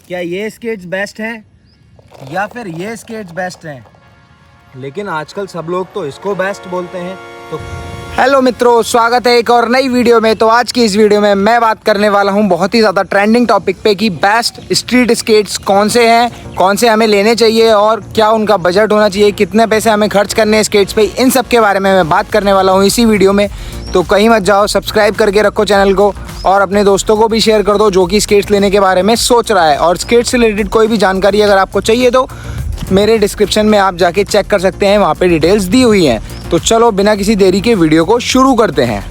क्या ये skates best हैं या फिर ये स्केट्स बेस्ट हैं? लेकिन आजकल सब लोग तो इसको बेस्ट बोलते हैं। तो हेलो मित्रों, स्वागत है एक और नई वीडियो में। तो आज की इस वीडियो में मैं बात करने वाला हूं बहुत ही ज़्यादा ट्रेंडिंग टॉपिक पे कि बेस्ट स्ट्रीट स्केट्स कौन से हैं, कौन से हमें लेने चाहिए और क्या उनका बजट होना चाहिए, कितने पैसे हमें खर्च करने हैं स्केट्स पे। इन सब के बारे में मैं बात करने वाला हूं इसी वीडियो में। तो कहीं मत जाओ, सब्सक्राइब करके रखो चैनल को और अपने दोस्तों को भी शेयर कर दो जो कि स्केट्स लेने के बारे में सोच रहा है। और स्केट्स से रिलेटेड कोई भी जानकारी अगर आपको चाहिए तो मेरे डिस्क्रिप्शन में आप जाके चेक कर सकते हैं, वहाँ पे डिटेल्स दी हुई हैं। तो चलो बिना किसी देरी के वीडियो को शुरू करते हैं।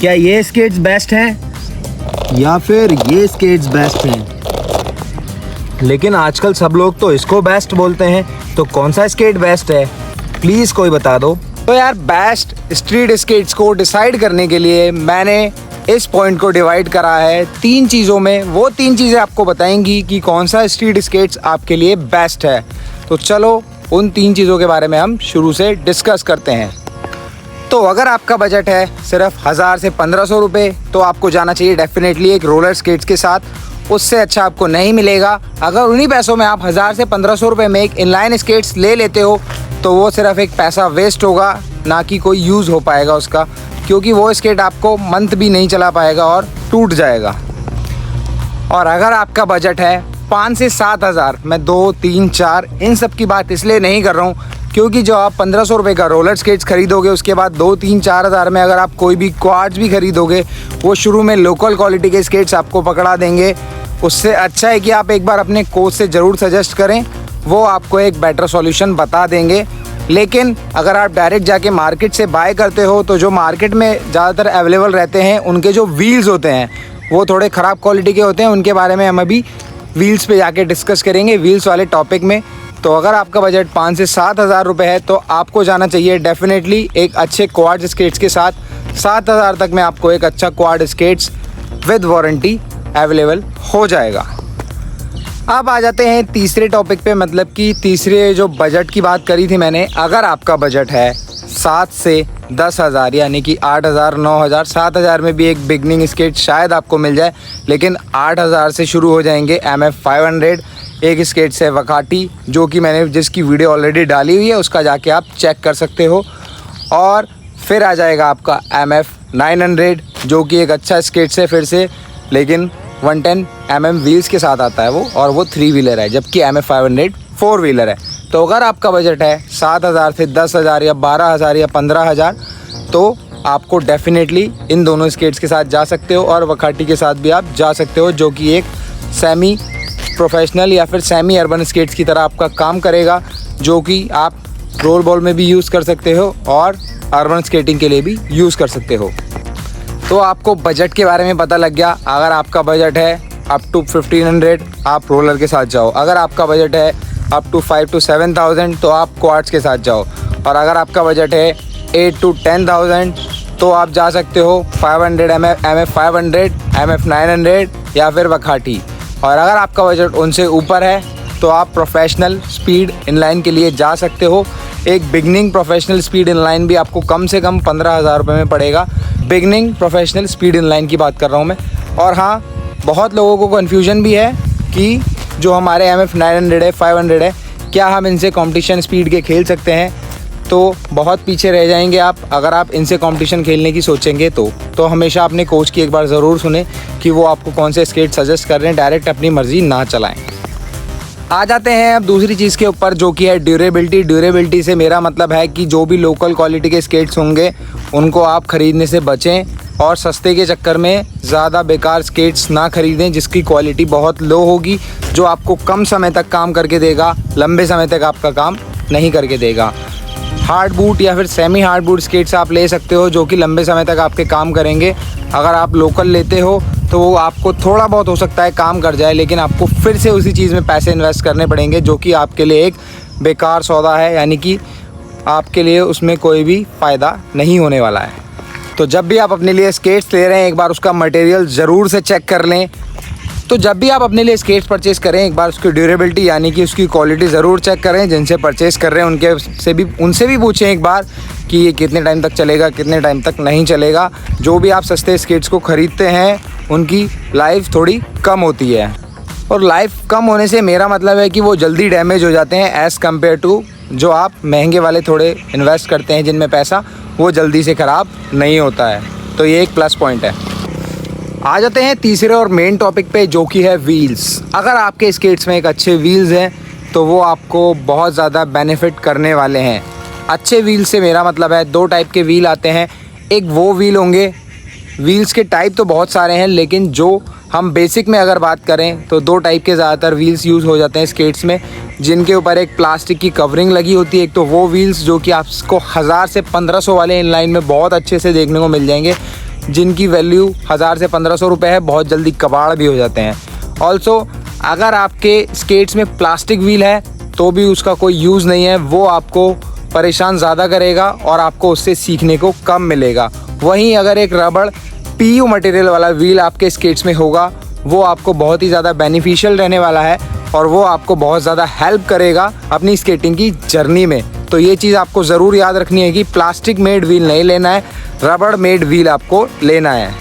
क्या ये स्केट्स बेस्ट हैं या फिर ये स्केट्स बेस्ट हैं? लेकिन आजकल सब लोग तो इसको बेस्ट बोलते हैं। तो कौन सा स्केट बेस्ट है, प्लीज़ कोई बता दो। तो यार, बेस्ट स्ट्रीट स्केट्स को डिसाइड करने के लिए मैंने इस पॉइंट को डिवाइड करा है 3 चीज़ों में। वो 3 चीज़ें आपको बताएंगी कि कौन सा स्ट्रीट स्केट्स आपके लिए बेस्ट है। तो चलो उन 3 चीज़ों के बारे में हम शुरू से डिस्कस करते हैं। तो अगर आपका बजट है सिर्फ 1000 से 1500 रुपये तो आपको जाना चाहिए डेफिनेटली एक रोलर स्केट्स के साथ। उससे अच्छा आपको नहीं मिलेगा। अगर उन्हीं पैसों में आप 1000 से 1500 रुपये में एक इनलाइन स्केट्स ले लेते हो तो वो सिर्फ एक पैसा वेस्ट होगा, ना कि कोई यूज़ हो पाएगा उसका, क्योंकि वो स्केट आपको मंथ भी नहीं चला पाएगा और टूट जाएगा। और अगर आपका बजट है 5 से 7000, मैं 2, 3, 4 इन सब की बात इसलिए नहीं कर रहा हूँ क्योंकि जो आप 1500 रुपये का रोलर स्केट्स खरीदोगे उसके बाद 2, 3, 4 हज़ार में अगर आप कोई भी क्वाड्स भी खरीदोगे वो शुरू में लोकल क्वालिटी के स्केट्स आपको पकड़ा देंगे। उससे अच्छा है कि आप एक बार अपने कोच से ज़रूर सजेस्ट करें, वो आपको एक बेटर सॉल्यूशन बता देंगे। लेकिन अगर आप डायरेक्ट जाके मार्केट से बाय करते हो तो जो मार्केट में ज़्यादातर अवेलेबल रहते हैं उनके जो व्हील्स होते हैं वो थोड़े ख़राब क्वालिटी के होते हैं। उनके बारे में हम अभी व्हील्स पे जाके डिस्कस करेंगे, व्हील्स वाले टॉपिक में। तो अगर आपका बजट 5 से 7000 रुपये है तो आपको जाना चाहिए डेफिनेटली एक अच्छे क्वाड स्केट्स के साथ। 7000 तक में आपको एक अच्छा quad skates with warranty available हो जाएगा। अब आ जाते हैं तीसरे टॉपिक पे, मतलब कि तीसरे जो बजट की बात करी थी मैंने। अगर आपका बजट है 7 से 10 हज़ार यानी कि 8000, 9000, 7000 में भी एक बिगनिंग स्केट शायद आपको मिल जाए, लेकिन 8000 से शुरू हो जाएंगे MF 500। एक स्केट से वकाटी, जो कि मैंने जिसकी वीडियो ऑलरेडी डाली हुई है, उसका जाके आप चेक कर सकते हो। और फिर आ जाएगा आपका MF 900, जो कि एक अच्छा स्केट है फिर से, लेकिन 110 mm व्हील्स के साथ आता है वो, और वो 3 व्हीलर है, जबकि MF 500 4 व्हीलर है। तो अगर आपका बजट है 7000 से 10,000 या 12,000 या 15,000 तो आपको डेफिनेटली इन दोनों स्केट्स के साथ जा सकते हो। और वकाटी के साथ भी आप जा सकते हो, जो कि एक सेमी प्रोफेशनल या फिर सेमी अर्बन स्केट्स की तरह आपका काम करेगा, जो कि आप रोल बॉल में भी यूज़ कर सकते हो और अर्बन स्केटिंग के लिए भी यूज़ कर सकते हो। तो आपको बजट के बारे में पता लग गया। अगर आपका बजट है अप टू 1500 आप रोलर के साथ जाओ। अगर आपका बजट है अप टू 5 to 7000 तो आप क्वाड्स के साथ जाओ। और अगर आपका बजट है 8 to 10,000 तो आप जा सकते हो 500 MF 500, MF 900 या फिर वकाटी। और अगर आपका बजट उनसे ऊपर है तो आप प्रोफेशनल स्पीड इनलाइन के लिए जा सकते हो। एक बिगनिंग प्रोफेशनल स्पीड इनलाइन भी आपको कम से कम 15,000 रुपये में पड़ेगा। बिगनिंग प्रोफेशनल स्पीड इनलाइन की बात कर रहा हूँ मैं। और हाँ, बहुत लोगों को कन्फ्यूजन भी है कि जो हमारे MF 900 है, 500 है, क्या हम इनसे कंपटीशन स्पीड के खेल सकते हैं? तो बहुत पीछे रह जाएंगे आप अगर आप इनसे कंपटीशन खेलने की सोचेंगे तो हमेशा अपने कोच की एक बार ज़रूर सुने कि वो आपको कौन से स्केट सजेस्ट कर रहे हैं। डायरेक्ट अपनी मर्ज़ी ना चलाएं। आ जाते हैं अब दूसरी चीज़ के ऊपर, जो कि है ड्यूरेबिलिटी। ड्यूरेबिलिटी से मेरा मतलब है कि जो भी लोकल क्वालिटी के स्केट्स होंगे उनको आप ख़रीदने से बचें और सस्ते के चक्कर में ज़्यादा बेकार स्केट्स ना ख़रीदें जिसकी क्वालिटी बहुत लो होगी, जो आपको कम समय तक काम करके देगा, लंबे समय तक आपका काम नहीं करके देगा। हार्ड बूट या फिर सेमी हार्ड बूट स्केट्स आप ले सकते हो, जो कि लंबे समय तक आपके काम करेंगे। अगर आप लोकल लेते हो तो वो आपको थोड़ा बहुत हो सकता है काम कर जाए, लेकिन आपको फिर से उसी चीज़ में पैसे इन्वेस्ट करने पड़ेंगे, जो कि आपके लिए एक बेकार सौदा है, यानी कि आपके लिए उसमें कोई भी फ़ायदा नहीं होने वाला है। तो जब भी आप अपने लिए स्केट्स ले रहे हैं एक बार उसका मटेरियल ज़रूर से चेक कर लें। तो जब भी आप अपने लिए स्केट्स परचेज़ करें एक बार उसकी ड्यूरेबिलिटी यानी कि उसकी क्वालिटी ज़रूर चेक करें। जिनसे परचेज़ कर रहे हैं उनसे भी पूछें एक बार कि ये कितने टाइम तक चलेगा, कितने टाइम तक नहीं चलेगा। जो भी आप सस्ते स्केट्स को ख़रीदते हैं उनकी लाइफ थोड़ी कम होती है। और लाइफ कम होने से मेरा मतलब है कि वो जल्दी डैमेज हो जाते हैं एज़ कम्पेयर टू जो आप महंगे वाले थोड़े इन्वेस्ट करते हैं जिनमें पैसा, वो जल्दी से ख़राब नहीं होता है। तो ये एक प्लस पॉइंट है। आ जाते हैं तीसरे और मेन टॉपिक पे, जो कि है व्हील्स। अगर आपके स्केट्स में एक अच्छे व्हील्स हैं तो वो आपको बहुत ज़्यादा बेनिफिट करने वाले हैं। अच्छे व्हील से मेरा मतलब है 2 टाइप के व्हील आते हैं। एक वो व्हील होंगे, व्हील्स के टाइप तो बहुत सारे हैं, लेकिन जो हम बेसिक में अगर बात करें तो 2 टाइप के ज़्यादातर व्हील्स यूज़ हो जाते हैं स्केट्स में, जिनके ऊपर एक प्लास्टिक की कवरिंग लगी होती है। एक तो वो व्हील्स जो कि आपको 1000 से 1500 वाले इनलाइन में बहुत अच्छे से देखने को मिल जाएंगे, जिनकी वैल्यू 1000 से 1500 रुपये है, बहुत जल्दी कबाड़ भी हो जाते हैं। ऑल्सो अगर आपके स्केट्स में प्लास्टिक व्हील है तो भी उसका कोई यूज़ नहीं है, वो आपको परेशान ज़्यादा करेगा और आपको उससे सीखने को कम मिलेगा। वहीं अगर एक रबड़ PU मटेरियल वाला व्हील आपके स्केट्स में होगा, वो आपको बहुत ही ज़्यादा बेनिफिशियल रहने वाला है और वो आपको बहुत ज़्यादा हेल्प करेगा अपनी स्केटिंग की जर्नी में। तो ये चीज़ आपको ज़रूर याद रखनी है कि प्लास्टिक मेड व्हील नहीं लेना है, रबड़ मेड व्हील आपको लेना है।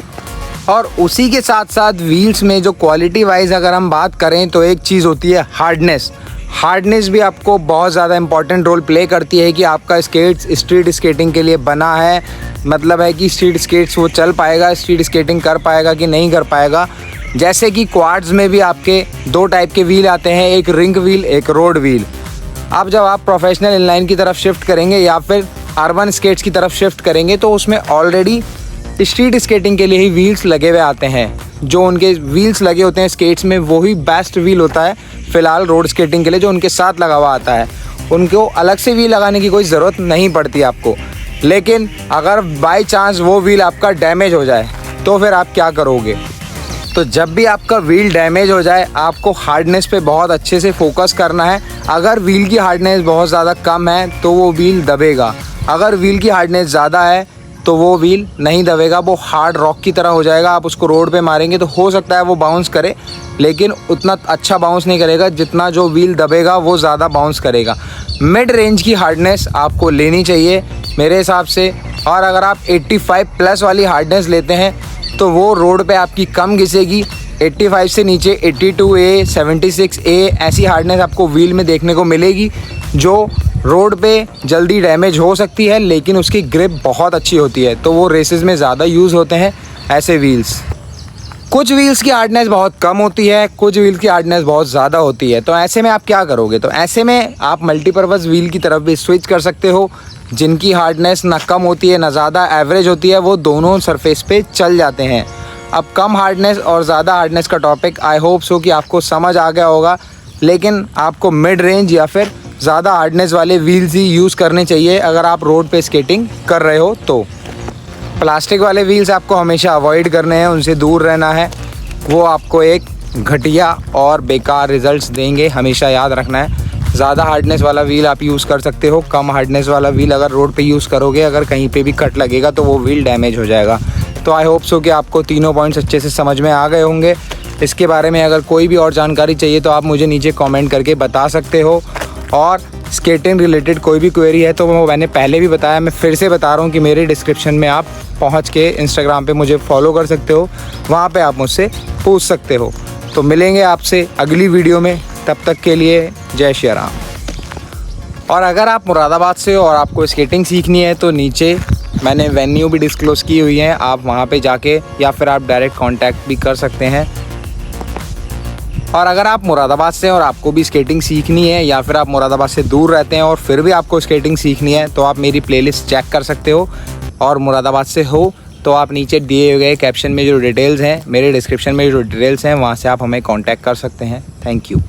और उसी के साथ साथ व्हील्स में जो क्वालिटी वाइज अगर हम बात करें तो एक चीज़ होती है हार्डनेस। हार्डनेस भी आपको बहुत ज़्यादा इंपॉर्टेंट रोल प्ले करती है कि आपका स्केट्स स्ट्रीट स्केटिंग के लिए बना है, मतलब है कि स्ट्रीट स्केट्स वो चल पाएगा, स्ट्रीट स्केटिंग कर पाएगा कि नहीं कर पाएगा। जैसे कि क्वाड्स में भी आपके 2 टाइप के व्हील आते हैं, एक रिंग व्हील, एक रोड व्हील। अब जब आप प्रोफेशनल इनलाइन की तरफ शिफ्ट करेंगे या फिर अर्बन स्केट्स की तरफ शिफ्ट करेंगे तो उसमें ऑलरेडी स्ट्रीट स्केटिंग के लिए ही व्हील्स लगे हुए आते हैं। जो उनके व्हील्स लगे होते हैं स्केट्स में वही बेस्ट व्हील होता है फ़िलहाल रोड स्केटिंग के लिए, जो उनके साथ लगा हुआ आता है। उनको अलग से व्हील लगाने की कोई ज़रूरत नहीं पड़ती आपको। लेकिन अगर बाय चांस वो व्हील आपका डैमेज हो जाए तो फिर आप क्या करोगे? तो जब भी आपका व्हील डैमेज हो जाए आपको हार्डनेस पे बहुत अच्छे से फोकस करना है। अगर व्हील की हार्डनेस बहुत ज़्यादा कम है तो वो व्हील दबेगा, अगर व्हील की हार्डनेस ज़्यादा है तो वो व्हील नहीं दबेगा, वो हार्ड रॉक की तरह हो जाएगा। आप उसको रोड पे मारेंगे तो हो सकता है वो बाउंस करे, लेकिन उतना अच्छा बाउंस नहीं करेगा जितना जो व्हील दबेगा वो ज़्यादा बाउंस करेगा। मिड रेंज की हार्डनेस आपको लेनी चाहिए मेरे हिसाब से। और अगर आप 85 प्लस वाली हार्डनेस लेते हैं तो वो रोड पे आपकी कम घिसेगी। 85 से नीचे 82A, 76A ऐसी हार्डनेस आपको व्हील में देखने को मिलेगी, जो रोड पे जल्दी डैमेज हो सकती है, लेकिन उसकी ग्रिप बहुत अच्छी होती है, तो वो रेसेस में ज़्यादा यूज़ होते हैं ऐसे व्हील्स। कुछ व्हील्स की हार्डनेस बहुत कम होती है, कुछ व्हील्स की हार्डनेस बहुत ज़्यादा होती है। तो ऐसे में आप क्या करोगे? तो ऐसे में आप मल्टीपर्पज़ व्हील की तरफ भी स्विच कर सकते हो, जिनकी हार्डनेस ना कम होती है ना ज़्यादा एवरेज होती है, वो दोनों सरफेस पे चल जाते हैं। अब कम हार्डनेस और ज़्यादा हार्डनेस का टॉपिक आई होप सो कि आपको समझ आ गया होगा, लेकिन आपको मिड रेंज या फिर ज़्यादा हार्डनेस वाले व्हील्स ही यूज़ करने चाहिए अगर आप रोड पे स्केटिंग कर रहे हो। तो प्लास्टिक वाले व्हील्स आपको हमेशा अवॉइड करने हैं, उनसे दूर रहना है, वो आपको एक घटिया और बेकार रिजल्ट्स देंगे, हमेशा याद रखना है। ज़्यादा हार्डनेस वाला व्हील आप यूज़ कर सकते हो, कम हार्डनेस वाला व्हील अगर रोड पे यूज़ करोगे, अगर कहीं पे भी कट लगेगा तो वो व्हील डैमेज हो जाएगा। तो आई होप सो कि आपको तीनों पॉइंट्स अच्छे से समझ में आ गए होंगे। इसके बारे में अगर कोई भी और जानकारी चाहिए तो आप मुझे नीचे कमेंट करके बता सकते हो। और स्केटिंग रिलेटेड कोई भी क्वेरी है तो वो मैंने पहले भी बताया, मैं फिर से बता रहा हूँ कि मेरे डिस्क्रिप्शन में आप पहुँच के इंस्टाग्राम पे मुझे फॉलो कर सकते हो, वहाँ पे आप मुझसे पूछ सकते हो। तो मिलेंगे आपसे अगली वीडियो में, तब तक के लिए जय श्री राम। और अगर आप मुरादाबाद से हो और आपको स्केटिंग सीखनी है तो नीचे मैंने वेन्यू भी डिस्क्लोज़ की हुई है, आप वहाँ पे जाके या फिर आप डायरेक्ट कांटेक्ट भी कर सकते हैं। और अगर आप मुरादाबाद से हैं और आपको भी स्केटिंग सीखनी है या फिर आप मुरादाबाद से दूर रहते हैं और फिर भी आपको स्केटिंग सीखनी है तो आप मेरी प्लेलिस्ट चेक कर सकते हो। और मुरादाबाद से हो तो आप नीचे दिए गए कैप्शन में जो डिटेल्स हैं, मेरे डिस्क्रिप्शन में जो डिटेल्स हैं, वहाँ से आप हमें कांटेक्ट कर सकते हैं। Thank you.